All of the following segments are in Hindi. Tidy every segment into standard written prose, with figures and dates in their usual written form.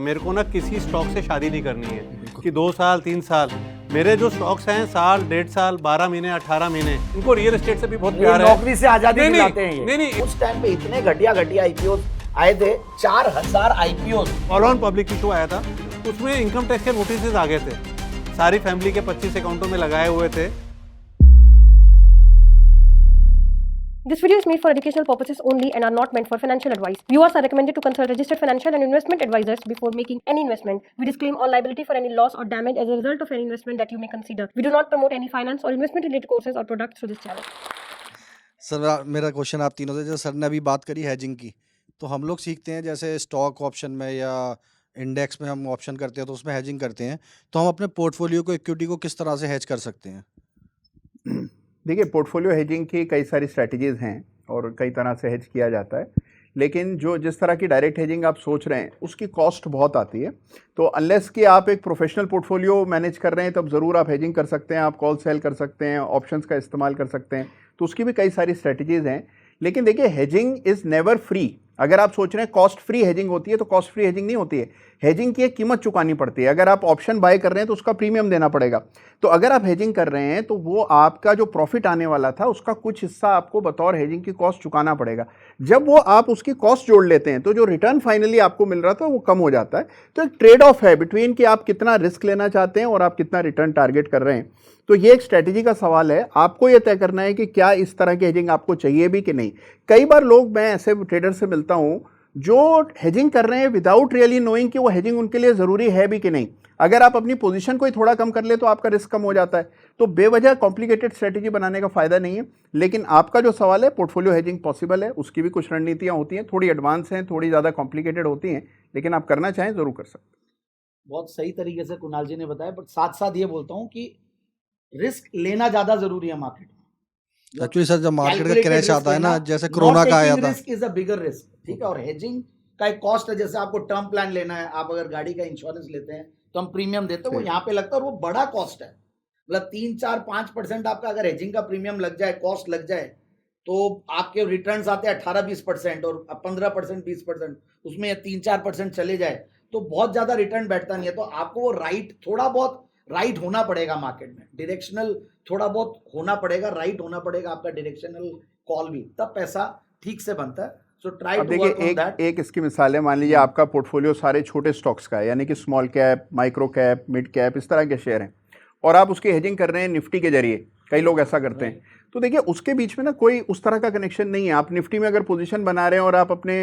मेरे को ना किसी स्टॉक से शादी नहीं करनी है कि 2 साल 3 साल। मेरे जो स्टॉक्स हैं साल 1.5 साल 12 महीने 18 महीने, इनको रियल एस्टेट से भी बहुत प्यार है। नौकरी से आजादी दिलाते हैं ये। नहीं उस टाइम पे इतने घटिया आईपीओ आए थे, 4000 IPO. All on public issue आया था, उसमें इनकम टैक्स के नोटिस आ गए थे, सारी फैमिली के 25 अकाउंटों में लगाए हुए थे। This video is made for educational purposes only and are not meant for financial advice. Viewers are recommended to consult registered financial and investment advisors before making any investment. We disclaim all liability for any loss or damage as a result of any investment that you may consider. We do not promote any finance or investment related courses or products through this channel. Sir मेरा क्वेश्चन आप तीनों से, जैसे सर ने अभी बात करी हैजिंग की, तो हम लोग सीखते हैं जैसे स्टॉक ऑप्शन में या इंडेक्स में हम ऑप्शन करते हैं तो उसमें हैजिंग करते हैं, तो हम अपने पोर्टफोलियो को, इक्विटी को किस तरह से हैज कर सकते हैं? देखिए, पोर्टफोलियो हेजिंग की कई सारी स्ट्रैटेजीज़ हैं और कई तरह से हेज किया जाता है, लेकिन जिस तरह की डायरेक्ट हेजिंग आप सोच रहे हैं उसकी कॉस्ट बहुत आती है। तो अनलेस कि आप एक प्रोफेशनल पोर्टफोलियो मैनेज कर रहे हैं तब ज़रूर आप हेजिंग कर सकते हैं, आप कॉल सेल कर सकते हैं, ऑप्शंस का इस्तेमाल कर सकते हैं, तो उसकी भी कई सारी स्ट्रैटेजीज़ हैं। लेकिन देखिए, हेजिंग इज़ नेवर फ्री। अगर आप सोच रहे हैं कॉस्ट फ्री हेजिंग होती है, तो कॉस्ट फ्री हेजिंग नहीं होती है। हेजिंग की एक कीमत चुकानी पड़ती है। अगर आप ऑप्शन बाय कर रहे हैं तो उसका प्रीमियम देना पड़ेगा। तो अगर आप हेजिंग कर रहे हैं तो वो आपका जो प्रॉफिट आने वाला था उसका कुछ हिस्सा आपको बतौर हेजिंग की कॉस्ट चुकाना पड़ेगा। जब वो आप उसकी कॉस्ट जोड़ लेते हैं तो जो रिटर्न फाइनली आपको मिल रहा था वो कम हो जाता है। तो एक ट्रेड ऑफ है बिटवीन कि आप कितना रिस्क लेना चाहते हैं और आप कितना रिटर्न टारगेट कर रहे हैं। तो ये एक स्ट्रैटेजी का सवाल है, आपको ये तय करना है कि क्या इस तरह की हेजिंग आपको चाहिए भी कि नहीं। कई बार मैं ऐसे ट्रेडर से मिलता हूं जो हेजिंग कर रहे हैं विदाउट रियली नोइंग कि वो हेजिंग उनके लिए ज़रूरी है भी कि नहीं। अगर आप अपनी पोजीशन को ही थोड़ा कम कर ले तो आपका रिस्क कम हो जाता है। तो बेवजह कॉम्प्लिकेटेड स्ट्रैटेजी बनाने का फ़ायदा नहीं है। लेकिन आपका जो सवाल है, पोर्टफोलियो हेजिंग पॉसिबल है, उसकी भी कुछ रणनीतियाँ होती हैं, थोड़ी एडवांस हैं, थोड़ी ज़्यादा कॉम्प्लिकेटेड होती हैं, लेकिन आप करना चाहें ज़रूर कर सकते हैं। बहुत सही तरीके से कुणाल जी ने बताया, बट साथ साथ ये बोलता हूँ कि रिस्क लेना ज़्यादा ज़रूरी है मार्केट में। एक्चुअली सर, जब मार्केट का क्रैश आता है ना, जैसे कोरोना का आया था, risk is a bigger risk, ठीक है। और हेजिंग का एक कॉस्ट है, जैसे आपको टर्म प्लान लेना है, आप अगर गाड़ी का इंश्योरेंस लेते हैं तो हम प्रीमियम देते हैं, वो यहाँ पे लगता है और वो बड़ा कॉस्ट है। मतलब 3-4-5% आपका अगर हेजिंग का प्रीमियम लग जाए, कॉस्ट लग जाए, तो आपके रिटर्न्स आते हैं 18-20% और 15% 20%, उसमें 3-4% चले जाए तो बहुत ज्यादा रिटर्न बैठता नहीं है। तो आपको वो थोड़ा बहुत राइट होना पड़ेगा मार्केट में, डायरेक्शनल थोड़ा बहुत होना पड़ेगा, राइट होना पड़ेगा आपका डायरेक्शनल कॉल भी, तब पैसा ठीक से बनता है। So try to work on that. एक इसकी मिसाल है, मान लीजिए आपका पोर्टफोलियो सारे छोटे स्टॉक्स का है, यानी कि small cap, micro cap, mid cap, इस तरह के शेयर हैं, और आप उसकी हेजिंग कर रहे हैं निफ्टी के जरिए। कई लोग ऐसा करते हैं। तो देखिए, उसके बीच में ना कोई उस तरह का कनेक्शन नहीं है। आप निफ्टी में अगर पोजीशन बना रहे हैं और आप अपने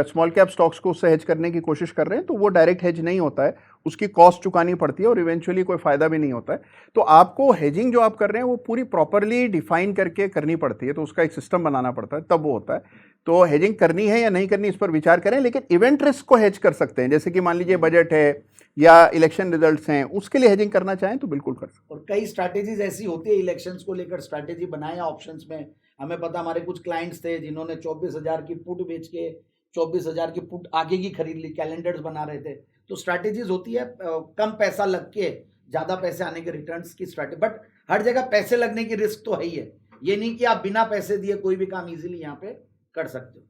स्मॉल कैप स्टॉक्स को उससे हेज करने की कोशिश कर रहे हैं, तो वो डायरेक्ट हेज नहीं होता है, उसकी कॉस्ट चुकानी पड़ती है और इवेंचुअली कोई फ़ायदा भी नहीं होता है। तो आपको हेजिंग जो आप कर रहे हैं वो पूरी प्रॉपरली डिफाइन करके करनी पड़ती है, तो उसका एक सिस्टम बनाना पड़ता है, तब वो होता है। तो हेजिंग करनी है या नहीं करनी, इस पर विचार करें। लेकिन इवेंट रिस्क को हेज कर सकते हैं, जैसे कि मान लीजिए बजट है या इलेक्शन रिजल्ट्स हैं, उसके लिए हेजिंग करना चाहें तो बिल्कुल कर सकते हैं। और कई स्ट्रैटेजीज ऐसी होती है, इलेक्शंस को लेकर स्ट्रैटेजी बनाए ऑप्शंस में। हमें पता, हमारे कुछ क्लाइंट्स थे जिन्होंने 24,000 की पुट बेच के 24,000 की पुट आगे की खरीद ली, कैलेंडर्स बना रहे थे। तो स्ट्रैटेजीज होती है, कम पैसा लग के ज्यादा पैसे आने के रिटर्न्स की स्ट्रैटेजी। बट हर जगह पैसे लगने की रिस्क तो है ही है, ये नहीं कि आप बिना पैसे दिए कोई भी काम इजीली यहाँ पे कर सकते हो।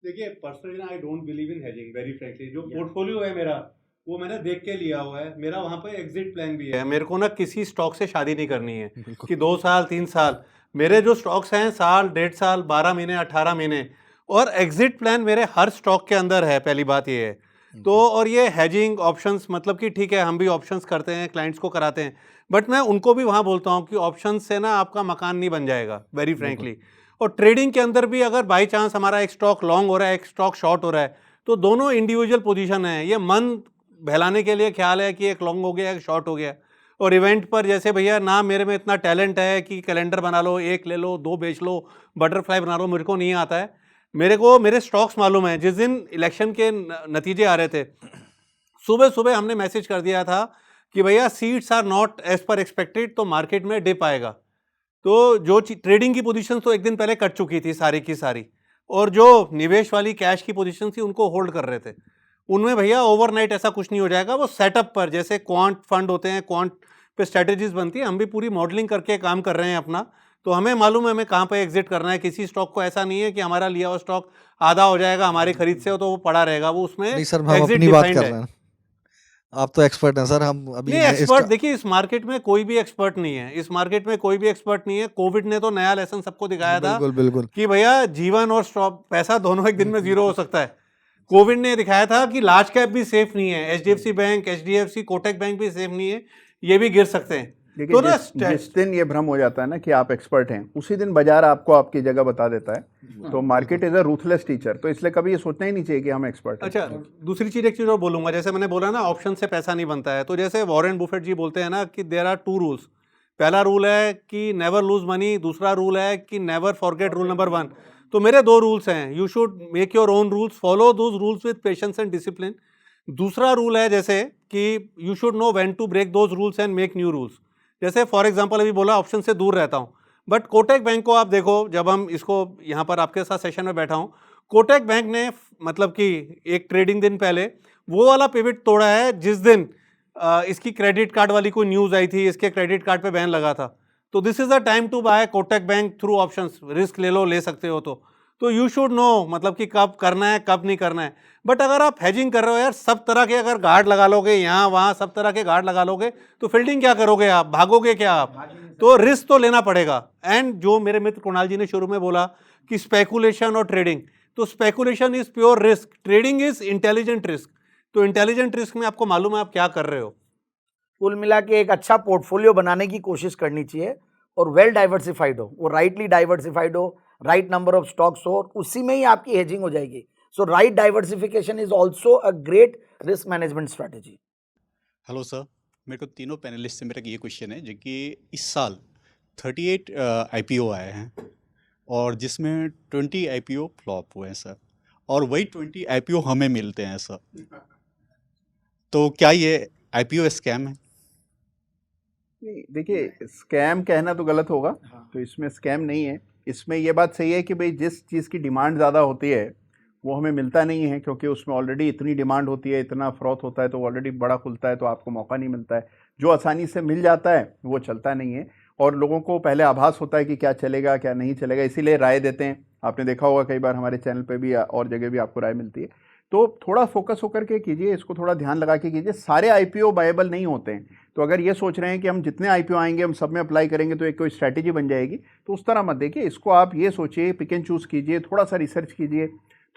देखिए, personally I don't believe in hedging, very frankly. जो पोर्टफोलियो है मेरा, वो मैंने देख के लिया हुआ है, मेरा वहाँ पे एग्जिट प्लान भी है। मेरे को ना किसी स्टॉक से शादी नहीं करनी है कि 2 साल 3 साल। मेरे जो स्टॉक्स हैं साल 1.5 साल 12 महीने 18 महीने, और एग्जिट प्लान मेरे हर स्टॉक के अंदर है। पहली बात ये है। तो और ये हेजिंग ऑप्शंस, मतलब कि ठीक है, हम भी ऑप्शंस करते हैं, क्लाइंट्स को कराते हैं, बट मैं उनको भी वहाँ बोलता हूँ कि ऑप्शंस से ना आपका मकान नहीं बन जाएगा, वेरी फ्रैंकली। और ट्रेडिंग के अंदर भी अगर बाई चांस हमारा एक स्टॉक लॉन्ग हो रहा है, एक स्टॉक शॉर्ट हो रहा है, तो दोनों इंडिविजुअल पोजीशन है। ये मन बहलाने के लिए ख्याल है कि एक लॉन्ग हो गया, एक शॉर्ट हो गया। और इवेंट पर जैसे भैया ना मेरे में इतना टैलेंट है कि कैलेंडर बना लो, एक ले लो, 2 बेच लो, बटरफ्लाई बना लो, मेरे को नहीं आता है। मेरे को मेरे स्टॉक्स मालूम है। जिस दिन इलेक्शन के नतीजे आ रहे थे, सुबह सुबह हमने मैसेज कर दिया था कि भैया seats are not as per expected, तो मार्केट में डिप आएगा। तो जो ट्रेडिंग की पोजीशन तो एक दिन पहले कट चुकी थी सारी की सारी, और जो निवेश वाली कैश की पोजीशन थी उनको होल्ड कर रहे थे। उनमें भैया ओवरनाइट ऐसा कुछ नहीं हो जाएगा, वो सेटअप पर, जैसे क्वांट फंड होते हैं, क्वांट पे स्ट्रैटेजीज बनती है, हम भी पूरी मॉडलिंग करके काम कर रहे हैं अपना। तो हमें मालूम है हमें कहाँ पे एग्जिट करना है। किसी स्टॉक को ऐसा नहीं है कि हमारा लिया हुआ स्टॉक आधा हो जाएगा हमारी खरीद से, तो वो पड़ा रहेगा, वो उसमें नहीं सर, हम exit अपनी बात defined कर है। रहे हैं। आप तो एक्सपर्ट हैं सर, हम अभी नहीं, इस एक्सपर्ट देखिए, इस मार्केट में कोई भी एक्सपर्ट नहीं है, इस मार्केट में कोई भी एक्सपर्ट नहीं है। कोविड ने तो नया लेसन सबको दिखाया था बिल्कुल बिल्कुल कि भैया जीवन और स्टॉक पैसा दोनों एक दिन में जीरो हो सकता है। कोविड ने दिखाया था कि लार्ज कैप भी सेफ नहीं है, HDFC bank, HDFC, Kotak bank भी सेफ नहीं है, ये भी गिर सकते हैं। देखिए तो ना जिस दिन ये भ्रम हो जाता है ना कि आप एक्सपर्ट हैं, उसी दिन बाजार आपको आपकी जगह बता देता है। तो market is a ruthless teacher, तो इसलिए कभी ये सोचना ही नहीं चाहिए कि हम एक्सपर्ट हैं। अच्छा, दूसरी चीज, एक चीज और बोलूंगा, जैसे मैंने बोला ना ऑप्शन से पैसा नहीं बनता है, तो जैसे वॉरेन बुफेट जी बोलते हैं ना कि देयर आर 2 रूल्स। पहला रूल है कि नेवर लूज मनी, दूसरा रूल है कि नेवर फॉरगेट रूल नंबर 1। तो मेरे 2 रूल्स हैं, you should make your own rules, follow those rules with patience and discipline. दूसरा रूल है जैसे कि you should know when to break those rules and make new rules. जैसे फॉर एग्जांपल अभी बोला ऑप्शन से दूर रहता हूँ, बट कोटक बैंक को आप देखो, जब हम इसको यहाँ पर आपके साथ सेशन में बैठा हूँ, कोटक बैंक ने मतलब कि एक ट्रेडिंग दिन पहले वो वाला पिवट तोड़ा है जिस दिन इसकी क्रेडिट कार्ड वाली कोई न्यूज़ आई थी, इसके क्रेडिट कार्ड पे बैन लगा था। तो this is the time to buy Kotak bank through options, risk ले लो, ले सकते हो तो यू शुड नो मतलब कि कब करना है कब नहीं करना है। बट अगर आप हेजिंग कर रहे हो यार, सब तरह के अगर गार्ड लगा लोगे यहाँ वहाँ, सब तरह के गार्ड लगा लोगे, तो फील्डिंग क्या करोगे आप, भागोगे क्या आप? तो रिस्क तो लेना पड़ेगा। एंड जो मेरे मित्र कुणाल जी ने शुरू में बोला कि स्पेकुलेशन और ट्रेडिंग, तो speculation is pure risk, trading is intelligent risk. तो इंटेलिजेंट रिस्क में आपको मालूम है आप क्या कर रहे हो। कुल मिला के एक अच्छा पोर्टफोलियो बनाने की कोशिश करनी चाहिए और वेल डाइवर्सिफाइड हो, वो राइटली डाइवर्सिफाइड हो, राइट नंबर ऑफ स्टॉक्स हो, और उसी में ही आपकी हेजिंग हो जाएगी। So right diversification is also a great risk management strategy. Hello sir, मेरे को तीनों पैनलिस्ट से मेरा ये क्वेश्चन है, जो कि इस साल 38 IPO आए हैं और जिसमें 20 IPO फ्लॉप हुए हैं सर, और वही 20 IPO हमें मिलते हैं सर। तो क्या ये IPO स्कैम है? नहीं, देखिए स्कैम कहना तो गलत होगा, तो इसमें स्कैम नहीं है। इसमें ये बात सही है कि भाई जिस चीज़ की डिमांड ज़्यादा होती है वो हमें मिलता नहीं है, क्योंकि उसमें ऑलरेडी इतनी डिमांड होती है, इतना फ्रॉथ होता है, तो ऑलरेडी बड़ा खुलता है, तो आपको मौका नहीं मिलता है। जो आसानी से मिल जाता है वो चलता नहीं है, और लोगों को पहले आभास होता है कि क्या चलेगा क्या नहीं चलेगा, इसीलिए राय देते हैं। आपने देखा होगा कई बार हमारे चैनल पे भी और जगह भी आपको राय मिलती है। तो थोड़ा फोकस होकर के कीजिए, इसको थोड़ा ध्यान लगा के कीजिए। सारे IPO बायबल नहीं होते हैं, तो अगर ये सोच रहे हैं कि हम जितने IPO आएंगे हम सब में अप्लाई करेंगे तो एक कोई स्ट्रैटेजी बन जाएगी, तो उस तरह मत देखिए इसको। आप ये सोचिए, पिक एंड चूज कीजिए, थोड़ा सा रिसर्च कीजिए,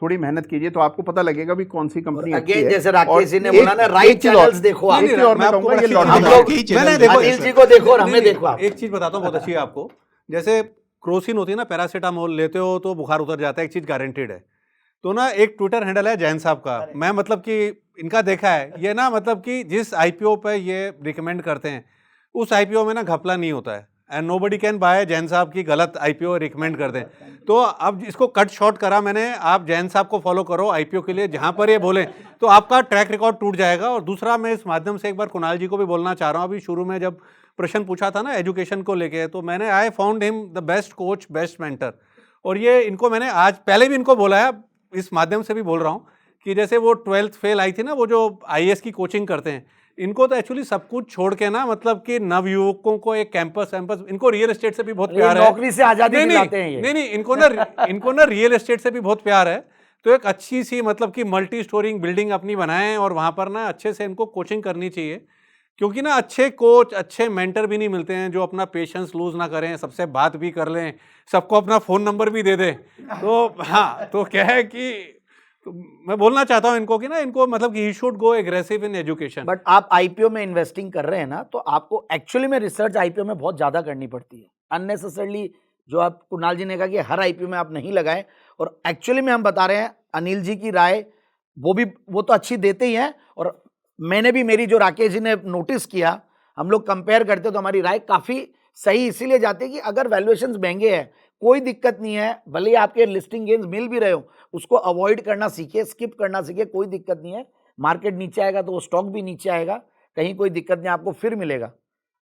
थोड़ी मेहनत कीजिए, तो आपको पता लगेगा भी कौन सी कंपनी अच्छी है। जैसे राकेश जी ने बोला ना, राइट चैनल्स देखो आप। एक चीज और मैं कहूंगा, ये हम लॉटरी लोग मैंने देखो अनिल जी को देखो और हमें देखो आप। एक चीज बताता हूँ बहुत अच्छी है आपको, जैसे क्रोसिन होती है ना, पैरासीटामोल लेते हो तो बुखार उतर जाता है, एक चीज गारंटेड है। तो ना एक ट्विटर हैंडल है जैन साहब का, मैं मतलब कि इनका देखा है, ये ना मतलब कि जिस IPO पे ये रिकमेंड करते हैं उस IPO में ना घपला नहीं होता है, and nobody can buy Jain साहब की गलत IPO रिकमेंड करते हैं। तो अब इसको कट शॉर्ट करा मैंने, आप जैन साहब को फॉलो करो IPO के लिए, जहां पर ये बोले तो आपका ट्रैक रिकॉर्ड टूट जाएगा। और दूसरा, मैं इस माध्यम से एक बार कुणाल जी को भी बोलना चाह रहा हूँ, अभी शुरू में जब प्रश्न पूछा था ना एजुकेशन को लेके, तो मैंने I found him the best coach, best mentor. और ये इनको मैंने आज पहले भी इनको बोला है, इस माध्यम से भी बोल रहा हूँ कि जैसे वो 12th फेल आई थी ना, वो जो IAS की कोचिंग करते हैं, इनको तो एक्चुअली सब कुछ छोड़ के ना मतलब कि नवयुवकों को एक कैंपस इनको रियल एस्टेट से भी बहुत प्यार है, नौकरी से आजादी दिलाते हैं ये। नहीं, इनको ना रियल एस्टेट से भी बहुत प्यार है। तो एक अच्छी सी मतलब कि मल्टी स्टोरिंग बिल्डिंग अपनी बनाएं और वहां पर ना अच्छे से इनको कोचिंग करनी चाहिए, क्योंकि ना अच्छे कोच, अच्छे मेंटर भी नहीं मिलते हैं जो अपना पेशेंस लूज ना करें, सबसे बात भी कर लें, सबको अपना फ़ोन नंबर भी दे दें। तो हाँ, तो क्या है कि तो मैं बोलना चाहता हूँ इनको कि ना, इनको मतलब कि he should go aggressive in education. But आप IPO में इन्वेस्टिंग कर रहे हैं ना, तो आपको एक्चुअली में रिसर्च IPO में बहुत ज़्यादा करनी पड़ती है। अननेसेसरली जो आप कुणाल जी ने कहा कि हर IPO में आप नहीं लगाएं, और एक्चुअली में हम बता रहे हैं अनिल जी की राय वो तो अच्छी देते ही हैं, और मैंने भी, मेरी जो राकेश जी ने नोटिस किया, हम लोग कंपेयर करते तो हमारी राय काफ़ी सही इसीलिए जाती है कि अगर वैल्यूएशंस महंगे हैं कोई दिक्कत नहीं है, भले ही आपके लिस्टिंग गेन्स मिल भी रहे हो, उसको अवॉइड करना सीखिए, स्किप करना सीखिए, कोई दिक्कत नहीं है। मार्केट नीचे आएगा तो वो स्टॉक भी नीचे आएगा, कहीं कोई दिक्कत नहीं, आपको फिर मिलेगा।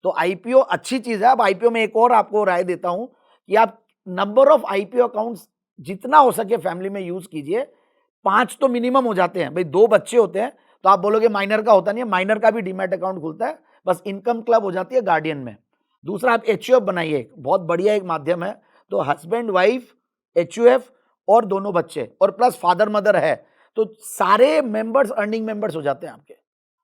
तो IPO अच्छी चीज़ है। अब IPO में एक और आपको राय देता हूँ कि आप नंबर ऑफ IPO अकाउंट्स जितना हो सके फैमिली में यूज़ कीजिए। 5 तो मिनिमम हो जाते हैं भाई, 2 बच्चे होते हैं तो आप बोलोगे माइनर का होता नहीं है, माइनर का भी डीमैट अकाउंट खुलता है, बस इनकम क्लब हो जाती है गार्डियन में। दूसरा, आप HUF बनाइए, बहुत बढ़िया एक माध्यम है। तो हस्बैंड वाइफ HUF और दोनों बच्चे और प्लस फादर मदर है, तो सारे मेंबर्स अर्निंग मेंबर्स हो जाते हैं आपके।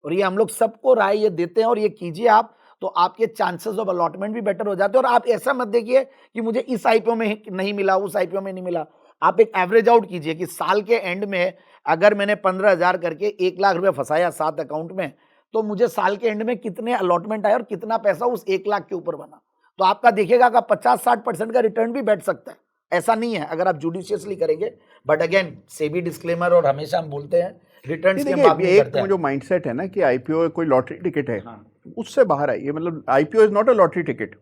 और ये हम लोग सबको राय ये देते हैं, और ये कीजिए आप, तो आपके चांसेस ऑफ अलॉटमेंट भी बेटर हो जाते हैं। और आप ऐसा मत देखिए कि मुझे इस आईपीओ में नहीं मिला, उस आईपीओ में नहीं मिला। आप एक एवरेज आउट कीजिए कि साल के एंड में अगर मैंने 15,000 करके 1 लाख रुपए फंसाया 7 अकाउंट में, तो मुझे साल के एंड में कितने अलॉटमेंट आए और कितना पैसा उस 1 लाख के ऊपर बना। तो आपका देखिएगा का 50-60% का रिटर्न भी बैठ सकता है। ऐसा नहीं है अगर आप जुडिशियसली करेंगे। बट अगेन सेबी डिस्क्लेमर, और हमेशा हम बोलते हैं रिटर्न्स की हम बात नहीं एक करते तो हैं। जो माइंडसेट है ना कि आईपीओ कोई लॉटरी टिकट है, हाँ। उससे बाहर आइए। मतलब IPO is not a lottery ticket.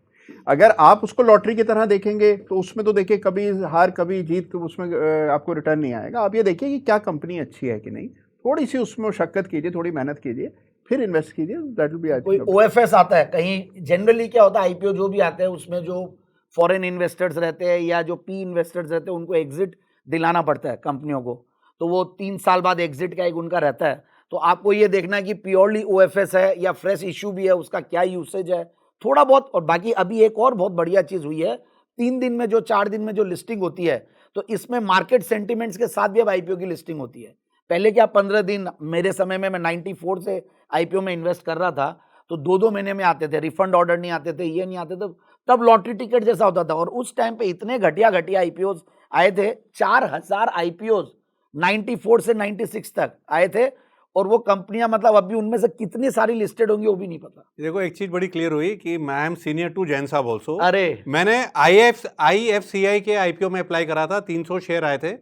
अगर आप उसको लॉटरी की तरह देखेंगे तो उसमें तो देखिए कभी हार कभी जीत, तो उसमें आपको रिटर्न नहीं आएगा। आप ये देखिए कि क्या कंपनी अच्छी है कि नहीं, थोड़ी सी उसमें शक्कत कीजिए, थोड़ी मेहनत कीजिए, फिर इन्वेस्ट कीजिए। दैट विल बी कोई ओएफएस आता है कहीं, जनरली क्या होता है आईपीओ जो भी आते हैं उसमें जो फॉरेन इन्वेस्टर्स रहते हैं या जो पी इन्वेस्टर्स रहते हैं उनको एग्जिट दिलाना पड़ता है कंपनियों को, तो वो 3 साल बाद एग्जिट का एक उनका रहता है। तो आपको ये देखना है कि प्योरली ओएफएस है या फ्रेश इशू भी है, उसका क्या यूसेज है थोड़ा बहुत। और बाकी अभी एक और बहुत बढ़िया चीज हुई है, 3 दिन में जो 4 दिन में जो लिस्टिंग होती है, तो इसमें मार्केट सेंटिमेंट्स के साथ भी अब आईपीओ की लिस्टिंग होती है। पहले क्या 15 दिन, मेरे समय में मैं 94 से आईपीओ में इन्वेस्ट कर रहा था, तो 2-2 महीने में आते थे, रिफंड ऑर्डर नहीं आते थे, ये नहीं आते थे, तब लॉटरी टिकट जैसा होता था। और उस टाइम पे इतने घटिया आईपीओज आए थे, 4000 आईपीओज 94 से 96 तक आए थे। और वो कंपनियां मतलब अभी उनमें से कितनी सारी लिस्टेड होंगी वो भी नहीं पता। देखो एक चीज बड़ी क्लियर हुई कि I am senior to Jain साहब ऑल्सो। अरे मैंने IFCI के आईपीओ में अप्लाई करा था, 300 शेयर आए थे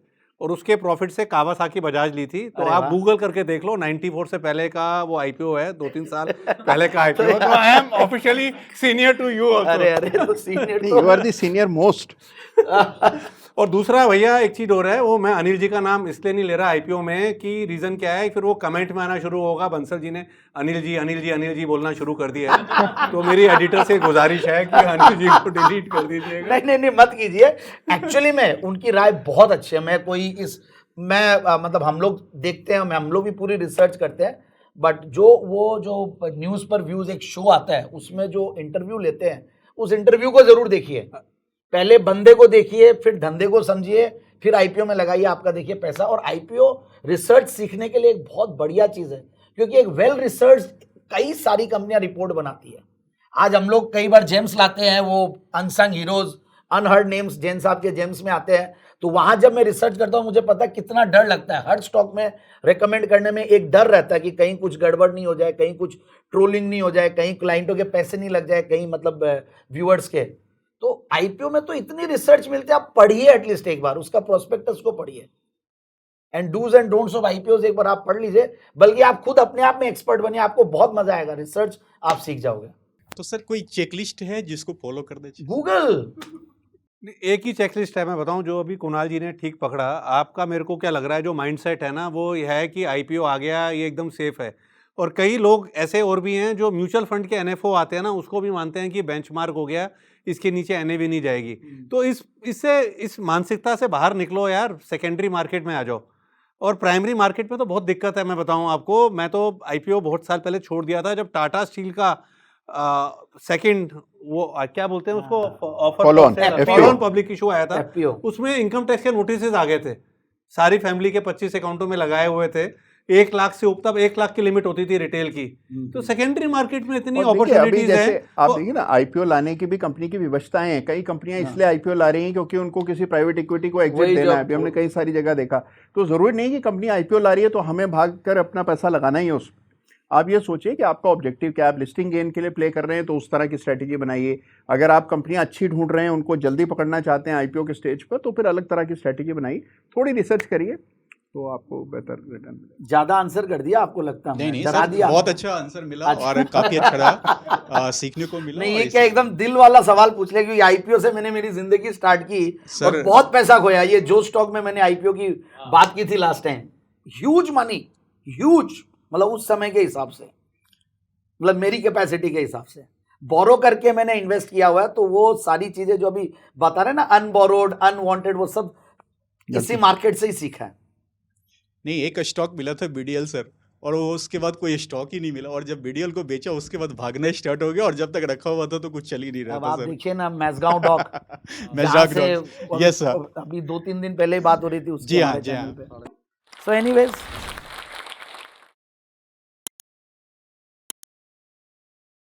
और उसके प्रॉफिट से कावासाकी बजाज ली थी। तो अरे आप वाह। गूगल करके देख लो, 94 से पहले का वो आईपीओ है, 2-3 साल पहले का आईपीओ। तो I am officially senior to you अरे ऑल्सो। अरे तो senior you are the senior most. और दूसरा भैया एक चीज और है, वो मैं अनिल जी का नाम इसलिए नहीं ले रहा आईपीओ में कि रीजन क्या है, फिर वो कमेंट में आना शुरू होगा, बंसल जी ने अनिल जी अनिल जी अनिल जी बोलना शुरू कर दिया है। तो मेरी एडिटर से गुजारिश है कि अनिल जी को डिलीट कर दीजिएगा। नहीं मत कीजिए। एक्चुअली में उनकी राय बहुत अच्छी है। मतलब हम लोग देखते हैं, हम लोग भी पूरी रिसर्च करते हैं, बट जो न्यूज़ पर व्यूज एक शो आता है उसमें जो इंटरव्यू लेते हैं, उस इंटरव्यू को जरूर देखिए। पहले बंदे को देखिए, फिर धंधे को समझिए, फिर आईपीओ में लगाइए, आपका देखिए पैसा। और आईपीओ रिसर्च सीखने के लिए एक बहुत बढ़िया चीज है, क्योंकि एक वेल रिसर्च कई सारी कंपनियां रिपोर्ट बनाती है। आज हम लोग कई बार जेम्स लाते हैं, वो unsung heroes, unheard names Jain साहब के जेम्स में आते हैं, तो वहां जब मैं रिसर्च करता हूं मुझे पता है कितना डर लगता है। हर स्टॉक में रेकमेंड करने में एक डर रहता है कि कहीं कुछ गड़बड़ नहीं हो जाए, कहीं कुछ ट्रोलिंग नहीं हो जाए, कहीं क्लाइंटों के पैसे नहीं लग जाए, कहीं मतलब व्यूअर्स के। तो आईपीओ में तो इतनी रिसर्च मिलती है, आप पढ़िए एटलीस्ट एक बार उसका प्रोस्पेक्टस को पढ़िए, and do's and don'ts of IPO एक बार आप पढ़ लीजिए, बल्कि आप खुद अपने आप में एक्सपर्ट बनिए, आपको बहुत मजा आएगा, रिसर्च आप सीख जाओगे। तो सर कोई चेकलिस्ट है जिसको फॉलो कर दे? गूगल एक ही चेकलिस्ट है, मैं बताऊं, जो अभी कुणाल जी ने ठीक पकड़ा। आपका मेरे को क्या लग रहा है, जो माइंडसेट है ना, वो यह है कि आईपीओ आ गया, ये एकदम सेफ है। और कई लोग ऐसे और भी हैं जो म्यूचुअल फंड के एनएफओ आते हैं ना, उसको भी मानते हैं कि बेंचमार्क हो गया, इसके नीचे एनएवी नहीं जाएगी। तो इस मानसिकता से बाहर निकलो यार, सेकेंडरी मार्केट में आ जाओ। और प्राइमरी मार्केट में तो बहुत दिक्कत है, मैं बताऊं आपको। मैं तो आईपीओ बहुत साल पहले छोड़ दिया था, जब टाटा स्टील का सेकंड वो क्या बोलते हैं उसको, फॉलो पब्लिक इशू आया था, FPO। उसमें इनकम टैक्स के नोटिस आ गए थे, सारी फैमिली के 25 अकाउंटों में लगाए हुए थे, 1 लाख से ऊपर, 1 लाख की लिमिट होती थी रिटेल की। तो सेकेंडरी मार्केट में इतनी अपॉर्चुनिटीज है। आप देखिए ना, आईपीओ लाने की भी कंपनी की विवशताएं हैं। कई कंपनियां इसलिए आईपीओ ला रही हैं क्योंकि उनको किसी प्राइवेट इक्विटी को एग्जिट देना है। अभी हमने कई सारी जगह देखा। तो जरूरी नहीं कि कंपनी आईपीओ ला रही है तो हमें भागकर अपना पैसा लगाना ही है उसमें। आप ये सोचिए कि आपका ऑब्जेक्टिव क्या है। आप लिस्टिंग गेन के लिए प्ले कर रहे हैं तो उस तरह की स्ट्रेटेजी बनाइए। अगर आप कंपनियां अच्छी ढूंढ रहे हैं, उनको जल्दी पकड़ना चाहते हैं आईपीओ के स्टेज पर, तो फिर अलग तरह की स्ट्रेटेजी बनाइए, थोड़ी रिसर्च करिए, तो आपको बेहतर रिटर्न मिलेगा। ज्यादा आंसर कर दिया आपको लगता है? नहीं डरा सर, दिया? बहुत अच्छा आंसर मिला और काफी अच्छा रहा, सीखने को मिला। नहीं, और ये क्या एकदम दिल वाला सवाल पूछ लिया, क्योंकि आईपीओ से मैंने मेरी जिंदगी स्टार्ट की और बहुत पैसा खोया। ये जो स्टॉक में मैंने आईपीओ की बात की थी last time, huge money, huge, मतलब उस समय के हिसाब से, मतलब मेरी कैपेसिटी के हिसाब से बोरो करके मैंने इन्वेस्ट किया हुआ है। तो वो सारी चीजें जो अभी बता रहे हैं ना, अनबोरोड, अनवांटेड, वो सब इसी मार्केट से ही सीखा है। नहीं, एक स्टॉक मिला था बीडीएल सर, और वो उसके बाद कोई स्टॉक ही नहीं मिला, और जब बीडीएल को बेचा उसके बाद भागना स्टार्ट हो गया, और जब तक रखा हुआ था तो कुछ चल ही नहीं रहा अब था आप सर। देखिए ना Mazagon dock Mazagon dock, yes, sir. अभी 2-3 दिन पहले ही बात हो रही थी उसकी जी हाँ, हमारे जी हाँ। चैनल पे। So anyways